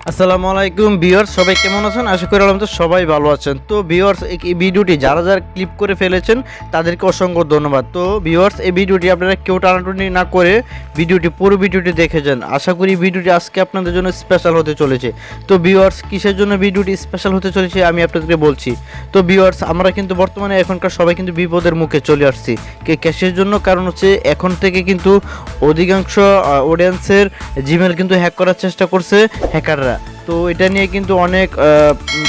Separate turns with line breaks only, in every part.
আসসালামু আলাইকুম ভিউয়ার্স, সবাই কেমন আছেন? আশা করি আলহামদুলিল্লাহ সবাই ভালো আছেন। তো ভিউয়ার্স, এই ভিডিওটি যারা ক্লিপ করে ফেলেছেন তাদেরকে অসংখ্য ধন্যবাদ। তো ভিউয়ার্স, এই ভিডিওটি আপনারা কেউ টানাটানি না করে পুরো ভিডিওটি দেখে যান। আশা করি ভিডিওটি আজকে আপনাদের জন্য স্পেশাল হতে চলেছে। তো ভিউয়ার্স, কিসের জন্য ভিডিওটি স্পেশাল হতে চলেছে আমি আপনাদেরকে বলছি। তো ভিউয়ার্স, আমরা কিন্তু বর্তমানে এখনকার সবাই কিন্তু বিপদের মুখে চলে আসছি। ক্যাশের জন্য কারণ হচ্ছে এখন থেকে কিন্তু অধিকাংশ অডিয়েন্সের জিমেল কিন্তু হ্যাক করার চেষ্টা করছে হ্যাকাররা। তো এটা নিয়ে কিন্তু অনেক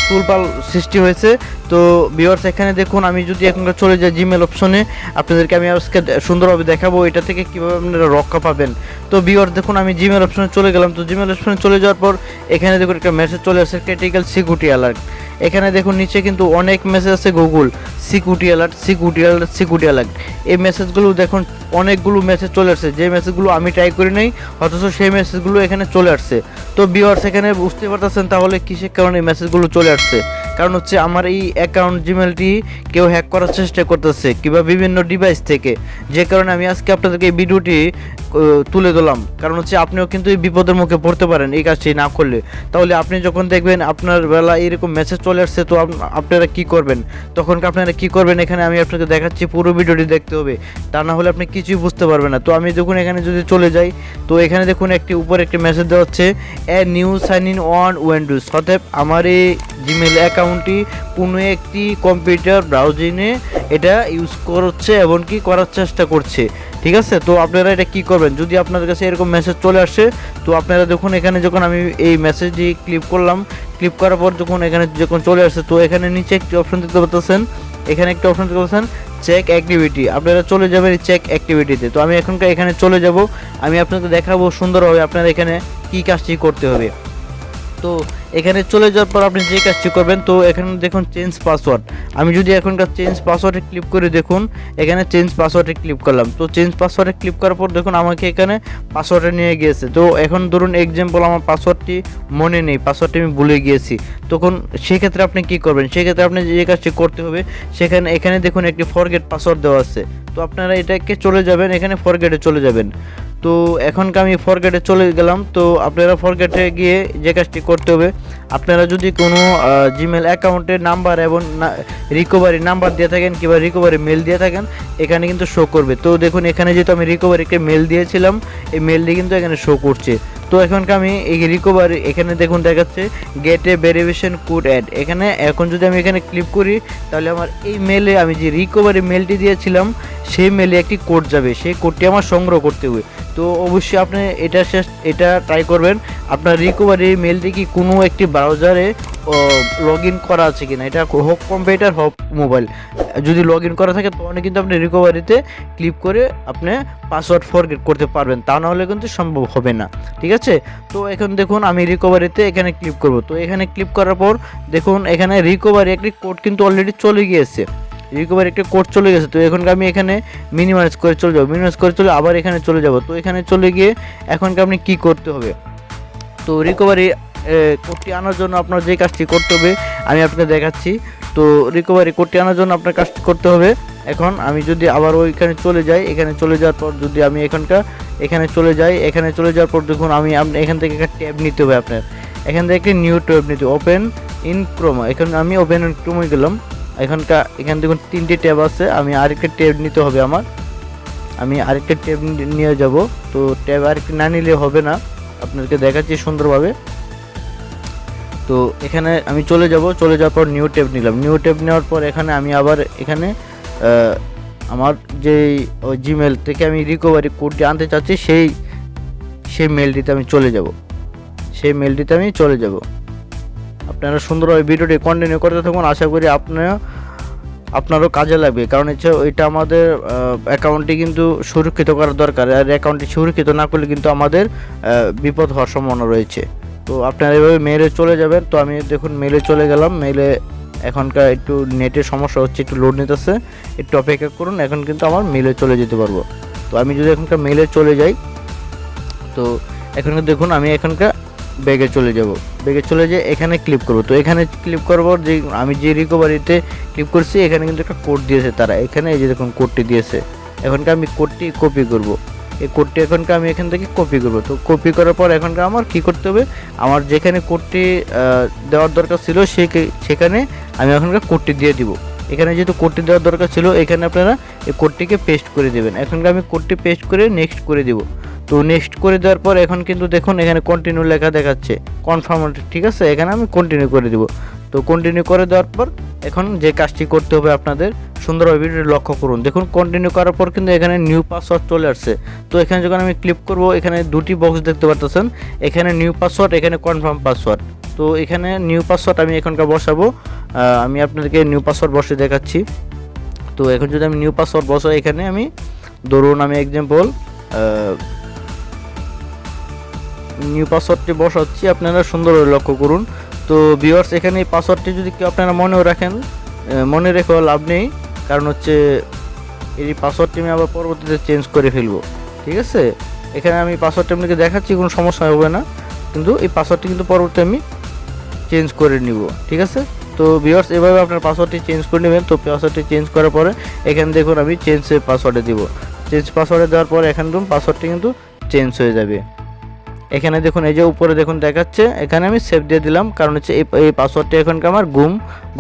তুলপাল সৃষ্টি হয়েছে। তো ভিউয়ার্স, এখানে দেখুন, আমি যদি এখনকার চলে যাই জিমেল অপশনে, আপনাদেরকে আমি আজকে সুন্দরভাবে দেখাবো এটা থেকে কীভাবে আপনারা রক্ষা পাবেন। তো ভিউয়ার্স দেখুন, আমি জিমেল অপশনে চলে গেলাম। তো জিমেল অপশনে চলে যাওয়ার পর এখানে দেখুন একটা মেসেজ চলে আসছে, ক্রিটিক্যাল সিকিউরিটি অ্যালার্ট। এখানে দেখুন নিচে কিন্তু অনেক মেসেজ আছে, Google security alert, security alert, security alert. এই মেসেজগুলো দেখুন অনেকগুলো মেসেজ চলে আসছে, যে মেসেজগুলো আমি ট্রাই করি নাই অথচ সেই মেসেজগুলো এখানে চলে আসছে। তো ভিউয়ার্স, এখানে বুঝতে পারতেছেন তাহলে কিসের কারণে এই মেসেজগুলো চলে আসছে। কারণ হচ্ছে আমার এই অ্যাকাউন্ট জিমেলটি কেউ হ্যাক করার চেষ্টা করতেছে কিংবা বিভিন্ন ডিভাইস থেকে, যে কারণে আমি আজকে আপনাদেরকে এই ভিডিওটি তুলে দিলাম। কারণ হচ্ছে আপনিও কিন্তু এই বিপদের মুখে পড়তে পারেন এই কাজটি না করলে। তাহলে আপনি যখন দেখবেন আপনার বেলা এরকম মেসেজ চলে আসছে, তো আপনারা কি করবেন? তখন আপনারা কি করবেন এখানে আমি আপনাকে দেখাচ্ছি, পুরো ভিডিওটি দেখতে হবে, তা না হলে আপনি কিছুই বুঝতে পারবেন না। তো আমি দেখুন এখানে যদি চলে যাই, তো এখানে দেখুন উপরে একটি মেসেজ দেওয়া হচ্ছে, a new sign in on Windows. অতএব আমার এই জিমেল অ্যাকাউন্টটি কোনো একটি কম্পিউটার ব্রাউজিংয়ে এটা ইউজ করছে এবং কি করার চেষ্টা করছে। ঠিক আছে, তো আপনারা এটা কি করবেন যদি আপনাদের কাছে এরকম মেসেজ চলে আসে? তো আপনারা দেখুন এখানে যখন আমি এই মেসেজটি ক্লিক করলাম, ক্লিক করার পর যখন চলে আসছে, তো এখানে নিচে একটি অপশন দেখতে পাচ্ছেন, এখানে একটা অপশন দেখতে পাচ্ছেন চেক অ্যাক্টিভিটি। আপনারা চলে যাবেন এই চেক অ্যাক্টিভিটিতে। তো আমি এখানে চলে যাব, আমি আপনাকে দেখাবো সুন্দরভাবে আপনারা এখানে কি কাজটি করতে হবে। তো এখানে চলে যাওয়ার পর আপনি যে কাজটি করবেন, তো এখানে দেখুন চেঞ্জ পাসওয়ার্ড। আমি যদি এখনকার চেঞ্জ পাসওয়ার্ডে ক্লিক করে দেখুন, এখানে চেঞ্জ পাসওয়ার্ডে ক্লিক করলাম। তো চেঞ্জ পাসওয়ার্ডে ক্লিক করার পর দেখুন আমাকে এখানে পাসওয়ার্ডে নিয়ে গিয়েছে। তো এখন ধরুন এক্সাম্পল আমার পাসওয়ার্ডটি মনে নেই, পাসওয়ার্ডটি আমি ভুলে গিয়েছি। তখন সেক্ষেত্রে আপনি কি করবেন? সেক্ষেত্রে আপনি যে কাজটি করতে হবে, এখানে দেখুন একটি ফরগেট পাসওয়ার্ড দেওয়া আছে। তো আপনারা এটাকে চলে যাবেন, এখানে ফরগেটে চলে যাবেন। তো এখনকার আমি ফরগেটে চলে গেলাম। তো আপনারা ফরগেটে গিয়ে যে কাজটি করতে হবে, আপনারা যদি কোনো জিমেল অ্যাকাউন্টের নাম্বার এবং রিকভারি নাম্বার দিয়ে থাকেন কিংবা রিকভারি মেল দিয়ে থাকেন, এখানে কিন্তু শো করবে। তো দেখুন এখানে যেহেতু আমি রিকভারিকে মেল দিয়েছিলাম, এই মেলটি কিন্তু এখানে শো করছে। তো এখনকার আমি এই রিকভারি এখানে দেখুন দেখাচ্ছে get a verification code add. এখন যদি আমি এখানে ক্লিক করি, তাহলে আমার এই মেলে আমি যে রিকভারি মেলটি দিয়েছিলাম সেই মেলে একটি কোড যাবে, সেই কোডটি আমার সংগ্রহ করতে হবে। তো অবশ্যই আপনি এটা ট্রাই করবেন, আপনার রিকভারি মেলটি কি কোনো একটি ব্রাউজারে লগ ইন করা আছে কিনা, এটা হোক কম্পিউটার হোক মোবাইল। যদি লগ ইন করা থাকে তখন কিন্তু আপনি রিকভারিতে ক্লিক করে আপনি পাসওয়ার্ড ফরগেট করতে পারবেন, তা নাহলে কিন্তু সম্ভব হবে না। ঠিক আছে, তো এখন দেখুন আমি রিকভারিতে এখানে ক্লিক করব। তো এখানে ক্লিক করার পর দেখুন এখানে রিকভারি একটি কোড কিন্তু অলরেডি চলে গিয়েছে, রিকভারি একটা কোড চলে গেছে। তো এখনকার আমি এখানে মিনিমাইজ করে চলে যাবো, মিনিমাইজ করে চলে আবার এখানে চলে যাব। তো এখানে চলে গিয়ে এখনকার আপনি কি করতে হবে, তো রিকভারি কোডটি আনার জন্য আপনার যে কাজটি করতে হবে আমি আপনাকে দেখাচ্ছি। তো রিকভারি কোডটি আনার জন্য আপনার কাজটি করতে হবে। এখন আমি যদি আবার ওইখানে চলে যাই, এখানে চলে যাওয়ার পর যদি আমি এখানে চলে যাই, এখানে চলে যাওয়ার পর দেখুন আপনি এখান থেকে একটা ট্যাব নিতে হবে আপনার, এখান থেকে একটি নিউ ট্যাব নিতে হবে, ওপেন ইন ক্রোমা। এখন আমি ওপেন ইন ক্রোমে গেলাম। এখানে দেখুন 3টি ট্যাব আছে, আমি আরেকটা ট্যাব নিতে হবে আমার, আমি আরেকটা ট্যাব নিয়ে যাব। তো ট্যাব আরেকটা না নিলে হবে না, আপনাদেরকে দেখাচ্ছি সুন্দরভাবে। তো এখানে আমি চলে যাওয়ার পর নিউ ট্যাব নিলাম। নিউ ট্যাব নেওয়ার পর এখানে আমি আবার এখানে আমার যে ওই জিমেল থেকে আমি রিকভারি কোডটি আনতে চাচ্ছি সেই মেলটিতে আমি চলে যাব। আপনারা সুন্দরভাবে ভিডিওটি কন্টিনিউ করতে থাকুন, আশা করি আপনারও কাজে লাগবে। কারণ এটা আমাদের অ্যাকাউন্টটি কিন্তু সুরক্ষিত করার দরকার, আর অ্যাকাউন্টটি সুরক্ষিত না করলে কিন্তু আমাদের বিপদ হওয়ার সম্ভাবনা রয়েছে। তো আপনারা এভাবে মেলে চলে যাবেন। তো আমি দেখুন মেলে চলে গেলাম। মেলে এখনকার একটু নেটের সমস্যা হচ্ছে, একটু লোড নিতেছে, একটু অপেক্ষা করুন, এখন কিন্তু আমার মেলে চলে যেতে পারবো। তো আমি যদি এখনকার মেলে চলে যাই, তো এখনকার দেখুন আমি এখনকার ব্যাগে চলে যেয়ে এখানে ক্লিক করব। তো এখানে ক্লিক করব, যে আমি যে রিকভারিতে ক্লিক করছি এখানে কিন্তু একটা কোড দিয়েছে তারা, এখানে এই যে দেখুন কোডটি দিয়েছে। এখনকার আমি কোডটি কপি করব। এই কোডটি এখনকে আমি এখান থেকে কপি করব। তো কপি করার পর এখনকে আমার কি করতে হবে, আমার যেখানে কোডটি দেওয়ার দরকার ছিল সেখানে আমি এখনকার কোডটি দিয়ে দিব। এখানে যেহেতু কোডটি দেওয়ার দরকার ছিল, এখানে আপনারা এই কোডটিকে পেস্ট করে দেবেন। এখনকার আমি কোডটি পেস্ট করে নেক্সট করে দিব। তো নেক্সট করে দেওয়ার পর এখন কিন্তু দেখুন এখানে কন্টিনিউ লেখা দেখাচ্ছে, কনফার্ম, ঠিক আছে। এখানে আমি কন্টিনিউ করে দিব। তো কন্টিনিউ করে দেওয়ার পর এখন যে কাজটি করতে হবে আপনাদের, সুন্দরভাবে ভিডিওটি লক্ষ্য করুন। দেখুন কন্টিনিউ করার পর কিন্তু এখানে নিউ পাসওয়ার্ড চলে আসছে। তো এখানে যখন আমি ক্লিক করব, এখানে দুটি বক্স দেখতে পাচ্ছেন, এখানে নিউ পাসওয়ার্ড, এখানে কনফার্ম পাসওয়ার্ড। তো এখানে নিউ পাসওয়ার্ড আমি এখনকার বসাবো। আমি আপনাদেরকে নিউ পাসওয়ার্ড বসে দেখাচ্ছি। তো এখন যদি আমি নিউ পাসওয়ার্ড বসাই, এখানে আমি ধরুন আমি এক্সাম্পল নিউ পাসওয়ার্ডটি বসাচ্ছি, আপনারা সুন্দরভাবে লক্ষ্য করুন। তো ভিউয়ার্স এখানে এই পাসওয়ার্ডটি যদি কেউ আপনারা মনেও রাখেন, মনে রেখেও লাভ নেই, কারণ হচ্ছে এই পাসওয়ার্ডটি আমি আবার পরবর্তীতে চেঞ্জ করে ফেলবো, ঠিক আছে। এখানে আমি পাসওয়ার্ডটি আপনাকে দেখাচ্ছি, কোনো সমস্যা হবে না, কিন্তু এই পাসওয়ার্ডটি কিন্তু পরবর্তীতে আমি চেঞ্জ করে নিব, ঠিক আছে। তো ভিউয়ার্স এভাবে আপনার পাসওয়ার্ডটি চেঞ্জ করে নেবেন। তো পাসওয়ার্ডটি চেঞ্জ করার পরে এখানে দেখুন আমি চেঞ্জ পাসওয়ার্ডে দিব। চেঞ্জ পাসওয়ার্ডে দেওয়ার পরে এখানে দেখুন পাসওয়ার্ডটি কিন্তু চেঞ্জ হয়ে যাবে। এখানে দেখুন এই যে উপরে দেখুন দেখাচ্ছে, এখানে আমি সেভ দিয়ে দিলাম, কারণ হচ্ছে এই পাসওয়ার্ডটি এখনকার আমার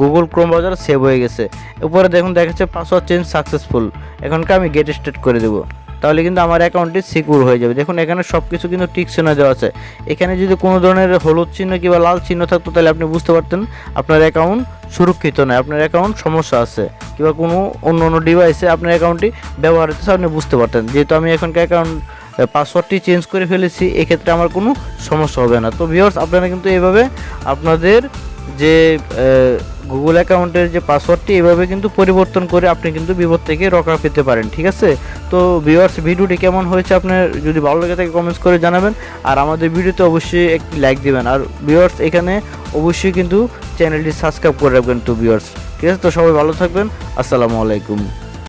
গুগল ক্রোম ব্রাউজারে সেভ হয়ে গেছে। উপরে দেখুন দেখাচ্ছে পাসওয়ার্ড চেঞ্জ সাকসেসফুল। এখনকার আমি গেট স্টার্ট করে দেবো, তাহলে কিন্তু আমার অ্যাকাউন্টটি সিকিউর হয়ে যাবে। দেখুন এখানে সব কিছু কিন্তু টিক চিহ্ন দেওয়া আছে। এখানে যদি কোনো ধরনের হলুদ চিহ্ন কিংবা লাল চিহ্ন থাকতো, তাহলে আপনি বুঝতে পারতেন আপনার অ্যাকাউন্ট সুরক্ষিত নয়, আপনার অ্যাকাউন্ট সমস্যা আছে, কিংবা কোনো অন্য ডিভাইসে আপনার অ্যাকাউন্টটি ব্যবহার হতেছে, আপনি বুঝতে পারতেন। যেহেতু আমি এখনকার অ্যাকাউন্ট পাসওয়ার্ডটি চেঞ্জ করে ফেলেছি, এক্ষেত্রে আমার কোনো সমস্যা হবে না। তো ভিউয়ার্স আপনারা কিন্তু এইভাবে আপনাদের যে গুগল অ্যাকাউন্টের যে পাসওয়ার্ডটি এভাবে কিন্তু পরিবর্তন করে আপনি কিন্তু বিপদ থেকে রক্ষা পেতে পারেন, ঠিক আছে। তো ভিউয়ার্স ভিডিওটি কেমন হয়েছে আপনার যদি ভালো লাগে থাকে কমেন্টস করে জানাবেন, আর আমাদের ভিডিওতে অবশ্যই একটি লাইক দিবেন। আর ভিউয়ার্স এখানে অবশ্যই কিন্তু চ্যানেলটি সাবস্ক্রাইব করে রাখবেন। তো ভিউয়ার্স ঠিক আছে, তো সবাই ভালো থাকবেন, আসসালামু আলাইকুম।